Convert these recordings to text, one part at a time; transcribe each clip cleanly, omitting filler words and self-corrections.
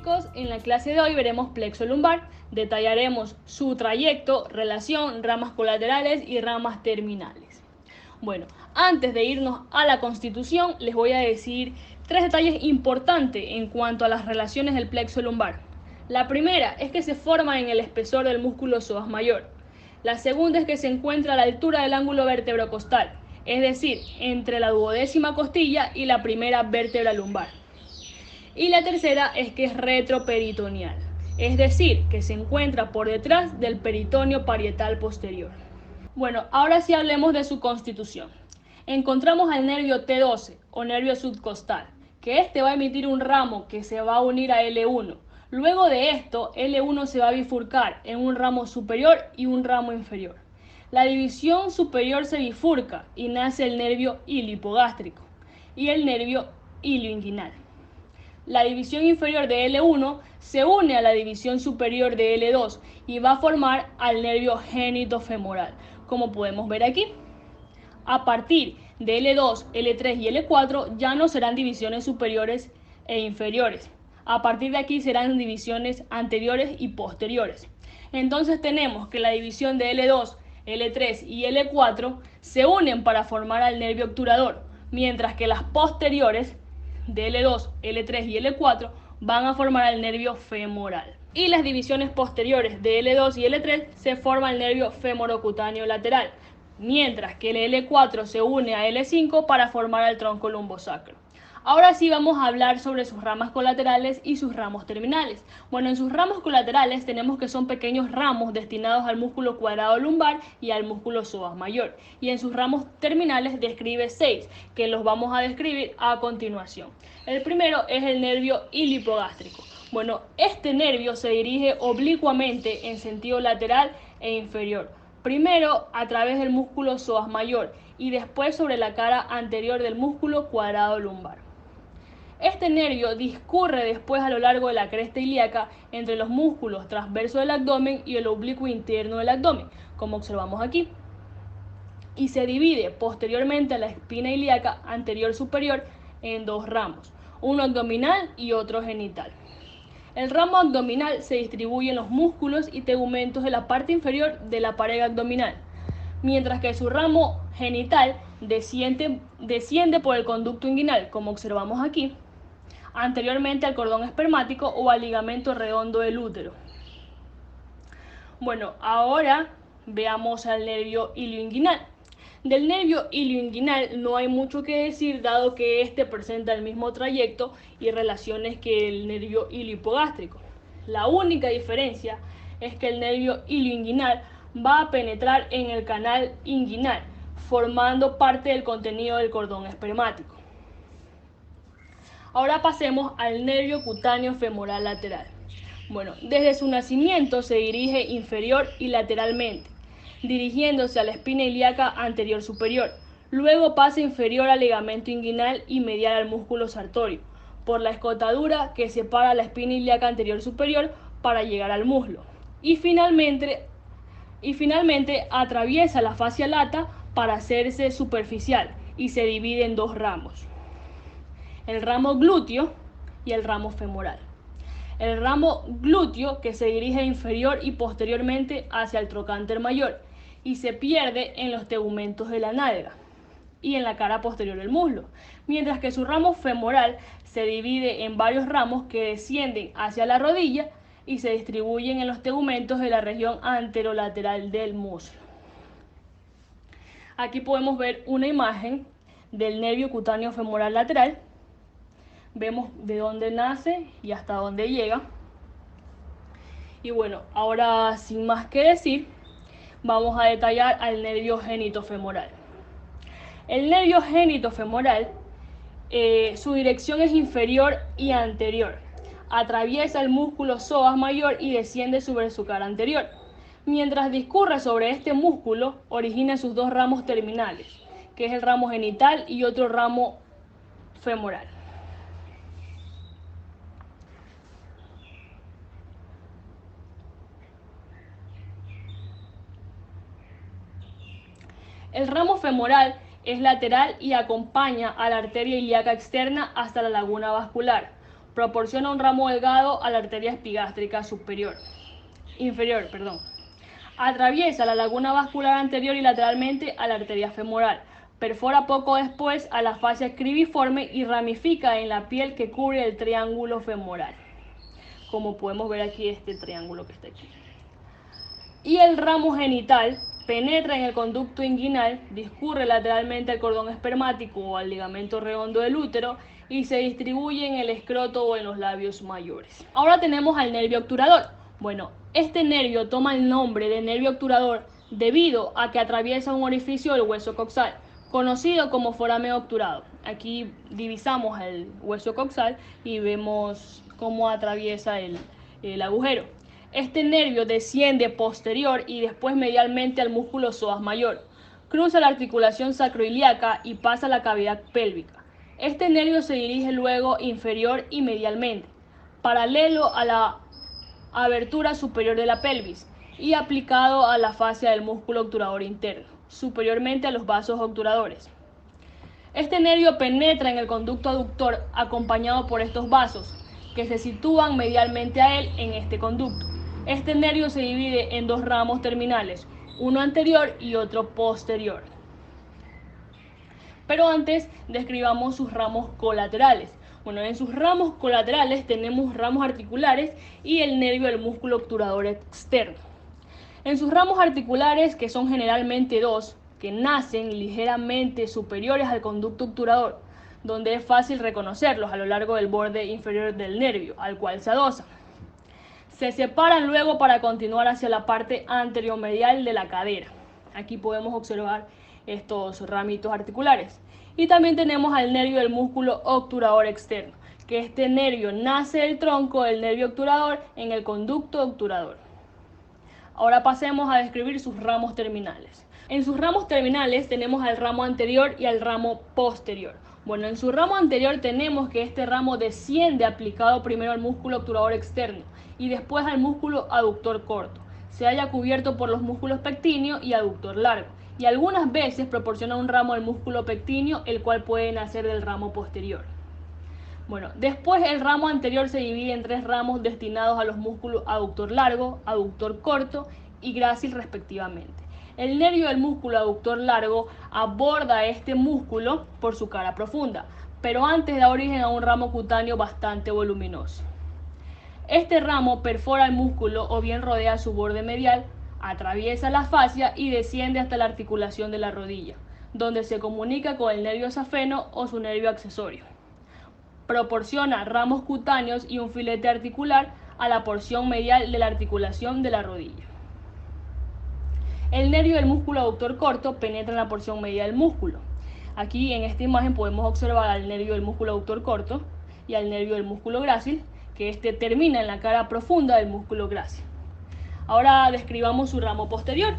chicos, en la clase de hoy veremos plexo lumbar, detallaremos su trayecto, relación, ramas colaterales y ramas terminales. Bueno, antes de irnos a la constitución, les voy a decir 3 detalles importantes en cuanto a las relaciones del plexo lumbar. La primera es que se forma en el espesor del músculo psoas mayor. La segunda es que se encuentra a la altura del ángulo vértebro-costal, es decir, entre la duodécima costilla y la primera vértebra lumbar. Y la tercera es que es retroperitoneal, es decir, que se encuentra por detrás del peritoneo parietal posterior. Bueno, ahora sí hablemos de su constitución. Encontramos al nervio T12 o nervio subcostal, que este va a emitir un ramo que se va a unir a L1. Luego de esto, L1 se va a bifurcar en un ramo superior y un ramo inferior. La división superior se bifurca y nace el nervio iliohipogástrico y el nervio ilioinguinal. La división inferior de L1 se une a la división superior de L2 y va a formar al nervio genitofemoral, como podemos ver aquí. A partir de L2, L3 y L4 ya no serán divisiones superiores e inferiores. A partir de aquí serán divisiones anteriores y posteriores. Entonces tenemos que la división de L2, L3 y L4 se unen para formar al nervio obturador, mientras que las posteriores de L2, L3 y L4 van a formar al nervio femoral. Y las divisiones posteriores de L2 y L3 se forma el nervio femorocutáneo lateral, mientras que el L4 se une a L5 para formar el tronco lumbosacro. Ahora sí vamos a hablar sobre sus ramas colaterales y sus ramos terminales. Bueno, en sus ramos colaterales tenemos que son pequeños ramos destinados al músculo cuadrado lumbar y al músculo psoas mayor. Y en sus ramos terminales describe 6, que los vamos a describir a continuación. El primero es el nervio iliohipogástrico. Bueno, este nervio se dirige oblicuamente en sentido lateral e inferior. Primero a través del músculo psoas mayor y después sobre la cara anterior del músculo cuadrado lumbar. Este nervio discurre después a lo largo de la cresta ilíaca entre los músculos transversos del abdomen y el oblicuo interno del abdomen, como observamos aquí. Y se divide posteriormente a la espina ilíaca anterior superior en 2 ramos, uno abdominal y otro genital. El ramo abdominal se distribuye en los músculos y tegumentos de la parte inferior de la pared abdominal, mientras que su ramo genital desciende por el conducto inguinal, como observamos aquí, anteriormente al cordón espermático o al ligamento redondo del útero. Bueno, ahora veamos al nervio ilioinguinal. Del nervio ilioinguinal no hay mucho que decir, dado que este presenta el mismo trayecto y relaciones que el nervio iliohipogástrico. La única diferencia es que el nervio ilioinguinal va a penetrar en el canal inguinal, formando parte del contenido del cordón espermático. Ahora pasemos al nervio cutáneo femoral lateral. Bueno, desde su nacimiento se dirige inferior y lateralmente, dirigiéndose a la espina ilíaca anterior superior. Luego pasa inferior al ligamento inguinal y medial al músculo sartorio, por la escotadura que separa la espina ilíaca anterior superior para llegar al muslo. Y finalmente atraviesa la fascia lata para hacerse superficial y se divide en 2 ramos: el ramo glúteo y el ramo femoral. El ramo glúteo que se dirige inferior y posteriormente hacia el trocánter mayor y se pierde en los tegumentos de la nalga y en la cara posterior del muslo, mientras que su ramo femoral se divide en varios ramos que descienden hacia la rodilla y se distribuyen en los tegumentos de la región anterolateral del muslo. Aquí podemos ver una imagen del nervio cutáneo femoral lateral. Vemos de dónde nace y hasta dónde llega. Y bueno, ahora sin más que decir, vamos a detallar al nervio genitofemoral. El nervio genitofemoral, su dirección es inferior y anterior. Atraviesa el músculo psoas mayor y desciende sobre su cara anterior. Mientras discurre sobre este músculo, origina sus 2 ramos terminales, que es el ramo genital y otro ramo femoral. El ramo femoral es lateral y acompaña a la arteria ilíaca externa hasta la laguna vascular. Proporciona un ramo delgado a la arteria epigástrica inferior. Atraviesa la laguna vascular anterior y lateralmente a la arteria femoral. Perfora poco después a la fascia cribiforme y ramifica en la piel que cubre el triángulo femoral. Como podemos ver aquí, este triángulo que está aquí. Y el ramo genital penetra en el conducto inguinal, discurre lateralmente al cordón espermático o al ligamento redondo del útero y se distribuye en el escroto o en los labios mayores. Ahora tenemos al nervio obturador. Bueno, este nervio toma el nombre de nervio obturador debido a que atraviesa un orificio del hueso coxal, conocido como forameo obturado. Aquí divisamos el hueso coxal y vemos cómo atraviesa el agujero. Este nervio desciende posterior y después medialmente al músculo psoas mayor. Cruza la articulación sacroiliaca y pasa a la cavidad pélvica. Este nervio se dirige luego inferior y medialmente, paralelo a la abertura superior de la pelvis y aplicado a la fascia del músculo obturador interno, superiormente a los vasos obturadores. Este nervio penetra en el conducto aductor acompañado por estos vasos, que se sitúan medialmente a él en este conducto. Este nervio se divide en dos ramos terminales, uno anterior y otro posterior. Pero antes describamos sus ramos colaterales. Bueno, en sus ramos colaterales tenemos ramos articulares y el nervio del músculo obturador externo. En sus ramos articulares, que son generalmente dos, que nacen ligeramente superiores al conducto obturador, donde es fácil reconocerlos a lo largo del borde inferior del nervio, al cual se adosan. Se separan luego para continuar hacia la parte anterior-medial de la cadera. Aquí podemos observar estos ramitos articulares. Y también tenemos al nervio del músculo obturador externo, que este nervio nace del tronco del nervio obturador en el conducto obturador. Ahora pasemos a describir sus ramos terminales. En sus ramos terminales tenemos al ramo anterior y al ramo posterior. Bueno, en su ramo anterior tenemos que este ramo desciende aplicado primero al músculo obturador externo y después al músculo aductor corto. Se halla cubierto por los músculos pectíneo y aductor largo, y algunas veces proporciona un ramo del músculo pectíneo, el cual puede nacer del ramo posterior. Bueno, después el ramo anterior se divide en tres ramos destinados a los músculos aductor largo, aductor corto y grácil respectivamente. El nervio del músculo aductor largo aborda este músculo por su cara profunda, pero antes da origen a un ramo cutáneo bastante voluminoso. Este ramo perfora el músculo o bien rodea su borde medial, atraviesa la fascia y desciende hasta la articulación de la rodilla, donde se comunica con el nervio safeno o su nervio accesorio. Proporciona ramos cutáneos y un filete articular a la porción medial de la articulación de la rodilla. El nervio del músculo aductor corto penetra en la porción medial del músculo. Aquí en esta imagen podemos observar al nervio del músculo aductor corto y al nervio del músculo grácil, que este termina en la cara profunda del músculo grácil. Ahora describamos su ramo posterior.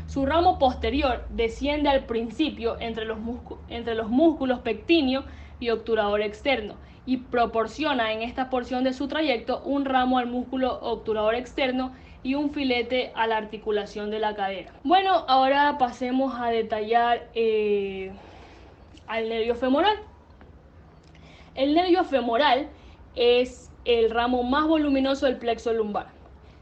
Su ramo posterior desciende al principio entre los músculos pectíneo y obturador externo y proporciona en esta porción de su trayecto un ramo al músculo obturador externo y un filete a la articulación de la cadera. Bueno, ahora pasemos a detallar al nervio femoral. El nervio femoral es el ramo más voluminoso del plexo lumbar.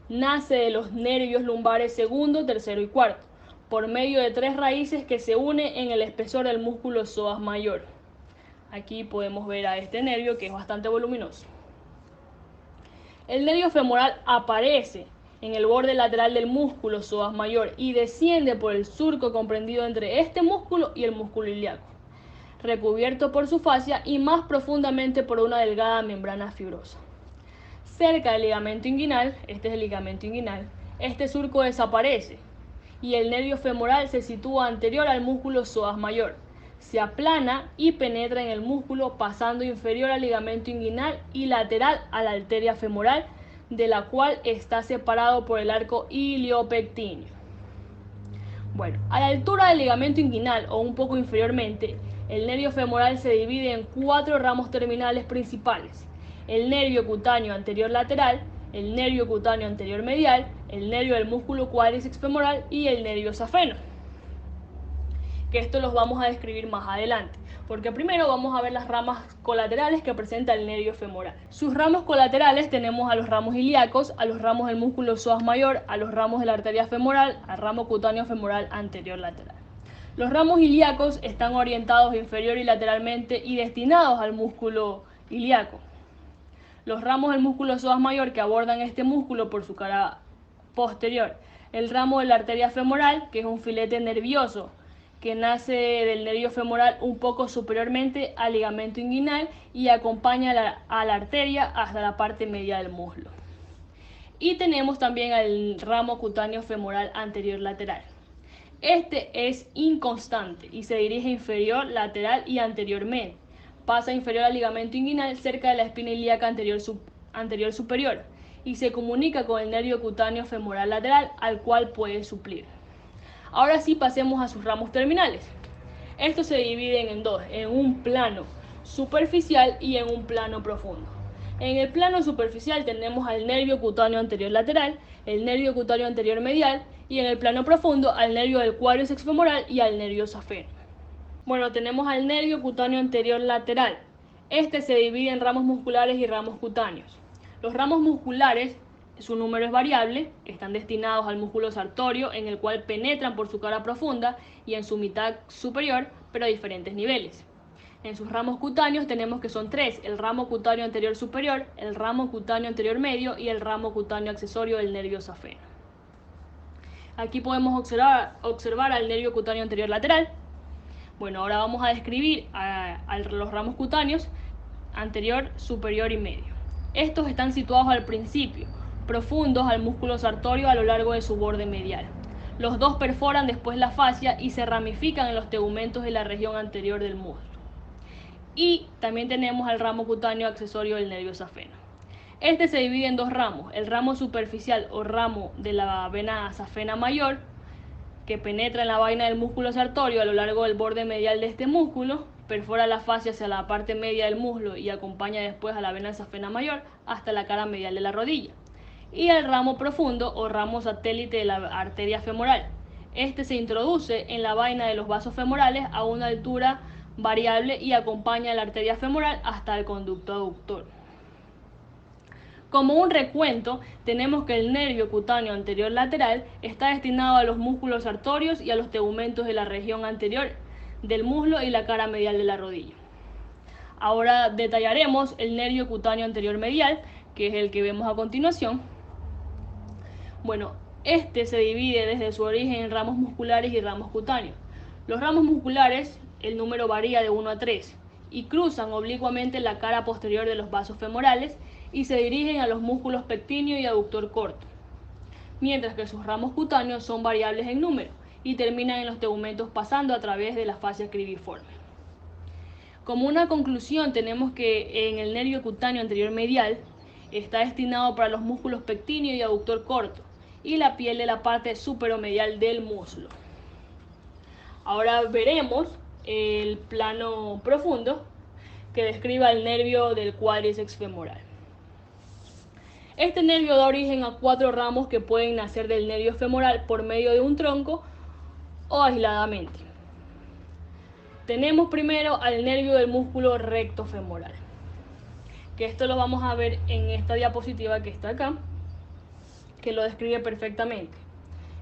Nace de los nervios lumbares segundo, tercero y cuarto, por medio de tres raíces que se unen en el espesor del músculo psoas mayor. Aquí podemos ver a este nervio que es bastante voluminoso. El nervio femoral aparece en el borde lateral del músculo psoas mayor y desciende por el surco comprendido entre este músculo y el músculo ilíaco, recubierto por su fascia y más profundamente por una delgada membrana fibrosa. Cerca del ligamento inguinal, este es el ligamento inguinal, este surco desaparece y el nervio femoral se sitúa anterior al músculo psoas mayor. Se aplana y penetra en el músculo pasando inferior al ligamento inguinal y lateral a la arteria femoral, de la cual está separado por el arco iliopectíneo. Bueno, a la altura del ligamento inguinal o un poco inferiormente, el nervio femoral se divide en cuatro ramos terminales principales: el nervio cutáneo anterior lateral, el nervio cutáneo anterior medial, el nervio del músculo cuádriceps femoral y el nervio safeno. que esto los vamos a describir más adelante, porque primero vamos a ver las ramas colaterales que presenta el nervio femoral. Sus ramos colaterales tenemos a los ramos ilíacos, a los ramos del músculo psoas mayor, a los ramos de la arteria femoral, al ramo cutáneo femoral anterior lateral. Los ramos ilíacos están orientados inferior y lateralmente y destinados al músculo ilíaco. Los ramos del músculo psoas mayor que abordan este músculo por su cara posterior. El ramo de la arteria femoral, que es un filete nervioso que nace del nervio femoral un poco superiormente al ligamento inguinal y acompaña a la arteria hasta la parte media del muslo. Y tenemos también el ramo cutáneo femoral anterior lateral. Este es inconstante y se dirige inferior, lateral y anteriormente. Pasa inferior al ligamento inguinal cerca de la espina ilíaca anterior superior y se comunica con el nervio cutáneo femoral lateral al cual puede suplir. Ahora sí pasemos a sus ramos terminales. Estos se dividen en dos, en un plano superficial y en un plano profundo. En el plano superficial tenemos al nervio cutáneo anterior lateral, el nervio cutáneo anterior medial y en el plano profundo al nervio del cuádriceps femoral y al nervio safeno. Bueno, tenemos al nervio cutáneo anterior lateral. Este se divide en ramos musculares y ramos cutáneos. Los ramos musculares, su número es variable, están destinados al músculo sartorio en el cual penetran por su cara profunda y en su mitad superior, pero a diferentes niveles. En sus ramos cutáneos tenemos que son tres: el ramo cutáneo anterior superior, el ramo cutáneo anterior medio y el ramo cutáneo accesorio del nervio safeno. Aquí podemos observar al nervio cutáneo anterior lateral. Bueno, ahora vamos a describir a los ramos cutáneos anterior, superior y medio. Estos están situados al principio, profundos al músculo sartorio a lo largo de su borde medial. Los dos perforan después la fascia y se ramifican en los tegumentos de la región anterior del muslo. Y también tenemos al ramo cutáneo accesorio del nervio safeno. Este se divide en dos ramos: el ramo superficial o ramo de la vena safena mayor, que penetra en la vaina del músculo sartorio a lo largo del borde medial de este músculo, perfora la fascia hacia la parte media del muslo y acompaña después a la vena safena mayor hasta la cara medial de la rodilla. Y el ramo profundo o ramo satélite de la arteria femoral. Este se introduce en la vaina de los vasos femorales a una altura variable y acompaña a la arteria femoral hasta el conducto aductor. Como un recuento, tenemos que el nervio cutáneo anterior lateral está destinado a los músculos sartorios y a los tegumentos de la región anterior del muslo y la cara medial de la rodilla. Ahora detallaremos el nervio cutáneo anterior medial, que es el que vemos a continuación. Bueno, este se divide desde su origen en ramos musculares y ramos cutáneos. Los ramos musculares, el número varía de 1 a 3 y cruzan oblicuamente la cara posterior de los vasos femorales y se dirigen a los músculos pectíneo y aductor corto, mientras que sus ramos cutáneos son variables en número y terminan en los tegumentos pasando a través de la fascia cribiforme. Como una conclusión, tenemos que en el nervio cutáneo anterior medial está destinado para los músculos pectíneo y aductor corto y la piel de la parte superomedial del muslo. Ahora veremos el plano profundo que describe el nervio del cuádriceps femoral. Este nervio da origen a 4 ramos que pueden nacer del nervio femoral por medio de un tronco o aisladamente. Tenemos primero al nervio del músculo recto femoral, que esto lo vamos a ver en esta diapositiva que está acá, que lo describe perfectamente.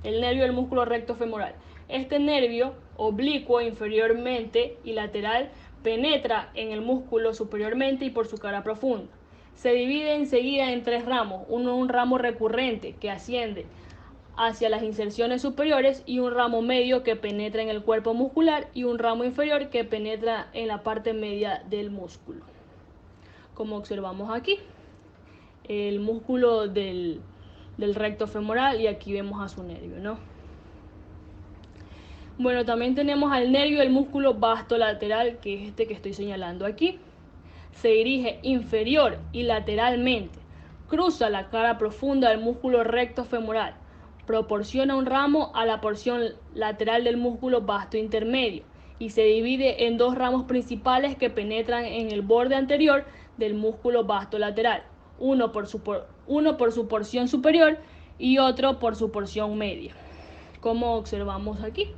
El nervio del músculo recto femoral. Este nervio, oblicuo inferiormente y lateral, penetra en el músculo superiormente y por su cara profunda. Se divide enseguida en 3 ramos, un ramo recurrente que asciende hacia las inserciones superiores y un ramo medio que penetra en el cuerpo muscular y un ramo inferior que penetra en la parte media del músculo. Como observamos aquí, el músculo del recto femoral y aquí vemos a su nervio, ¿no? Bueno, también tenemos al nervio del músculo vasto lateral, que es este que estoy señalando aquí. Se dirige inferior y lateralmente, cruza la cara profunda del músculo recto femoral, proporciona un ramo a la porción lateral del músculo vasto intermedio y se divide en 2 ramos principales que penetran en el borde anterior del músculo vasto lateral, uno por su porción superior y otro por su porción media, como observamos aquí.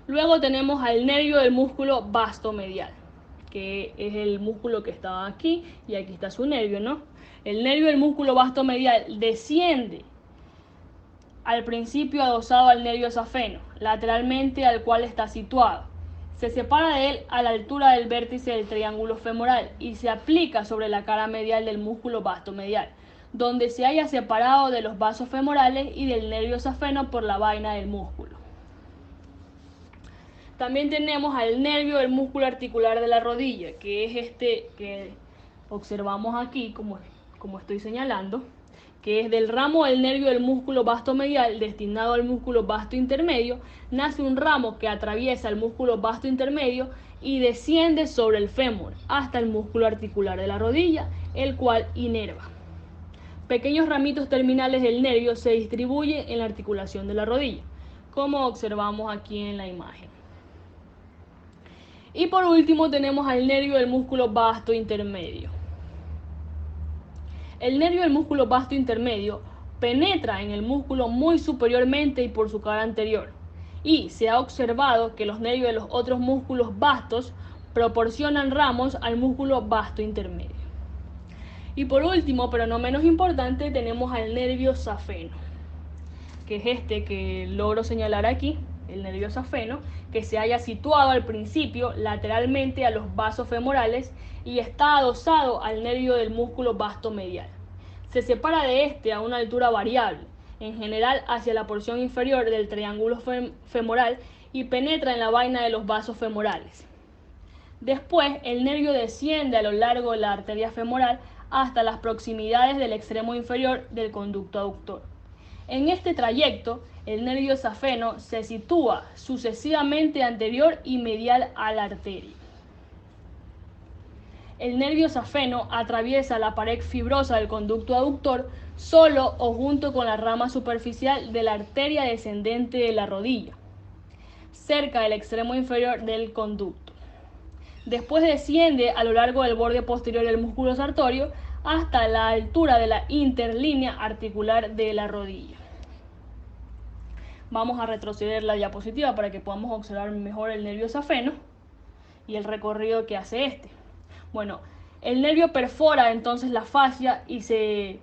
Luego tenemos al nervio del músculo vastomedial, que es el músculo que estaba aquí y aquí está su nervio, ¿no? El nervio del músculo vastomedial desciende al principio adosado al nervio safeno, lateralmente al cual está situado. Se separa de él a la altura del vértice del triángulo femoral y se aplica sobre la cara medial del músculo vastomedial, donde se haya separado de los vasos femorales y del nervio safeno por la vaina del músculo. También tenemos al nervio del músculo articular de la rodilla, que es este que observamos aquí, como estoy señalando, que es del ramo del nervio del músculo vastomedial destinado al músculo vasto intermedio, nace un ramo que atraviesa el músculo vasto intermedio y desciende sobre el fémur hasta el músculo articular de la rodilla, el cual inerva. Pequeños ramitos terminales del nervio se distribuyen en la articulación de la rodilla, como observamos aquí en la imagen. Y por último tenemos al nervio del músculo vasto intermedio. El nervio del músculo vasto intermedio penetra en el músculo muy superiormente y por su cara anterior, y se ha observado que los nervios de los otros músculos vastos proporcionan ramos al músculo vasto intermedio. Y por último, pero no menos importante, tenemos al nervio safeno, que es este que logro señalar aquí, el nervio safeno, que se halla situado al principio lateralmente a los vasos femorales y está adosado al nervio del músculo vastomedial. Se separa de este a una altura variable, en general hacia la porción inferior del triángulo femoral, y penetra en la vaina de los vasos femorales. Después, el nervio desciende a lo largo de la arteria femoral hasta las proximidades del extremo inferior del conducto aductor. En este trayecto, el nervio safeno se sitúa sucesivamente anterior y medial a la arteria. El nervio safeno atraviesa la pared fibrosa del conducto aductor solo o junto con la rama superficial de la arteria descendente de la rodilla, cerca del extremo inferior del conducto. Después desciende a lo largo del borde posterior del músculo sartorio hasta la altura de la interlínea articular de la rodilla. Vamos a retroceder la diapositiva para que podamos observar mejor el nervio safeno y el recorrido que hace este. Bueno, el nervio perfora entonces la fascia y se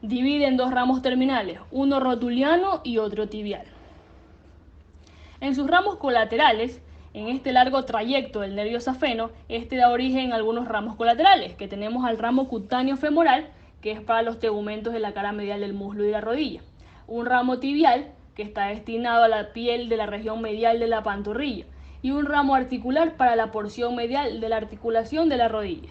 divide en dos ramos terminales, uno rotuliano y otro tibial. En sus ramos colaterales, en este largo trayecto del nervio safeno, este da origen a algunos ramos colaterales, que tenemos al ramo cutáneo femoral, que es para los tegumentos de la cara medial del muslo y la rodilla, un ramo tibial, que está destinado a la piel de la región medial de la pantorrilla, y un ramo articular para la porción medial de la articulación de la rodilla,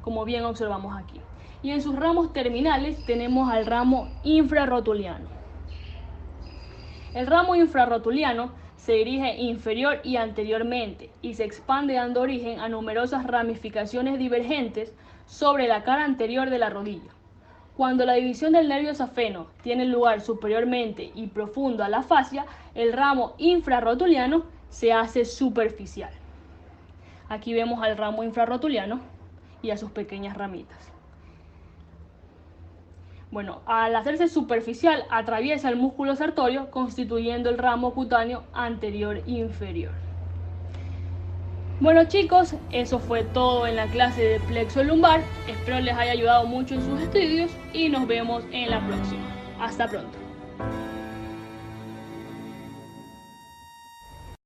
como bien observamos aquí. Y en sus ramos terminales tenemos al ramo infrarrotuliano. El ramo infrarrotuliano se dirige inferior y anteriormente y se expande dando origen a numerosas ramificaciones divergentes sobre la cara anterior de la rodilla. Cuando la división del nervio safeno tiene lugar superiormente y profundo a la fascia, el ramo infrarrotuliano se hace superficial. Aquí vemos al ramo infrarrotuliano y a sus pequeñas ramitas. Bueno, al hacerse superficial atraviesa el músculo sartorio constituyendo el ramo cutáneo anterior-inferior. Bueno chicos, eso fue todo en la clase de plexo lumbar. Espero les haya ayudado mucho en sus estudios y nos vemos en la próxima. Hasta pronto.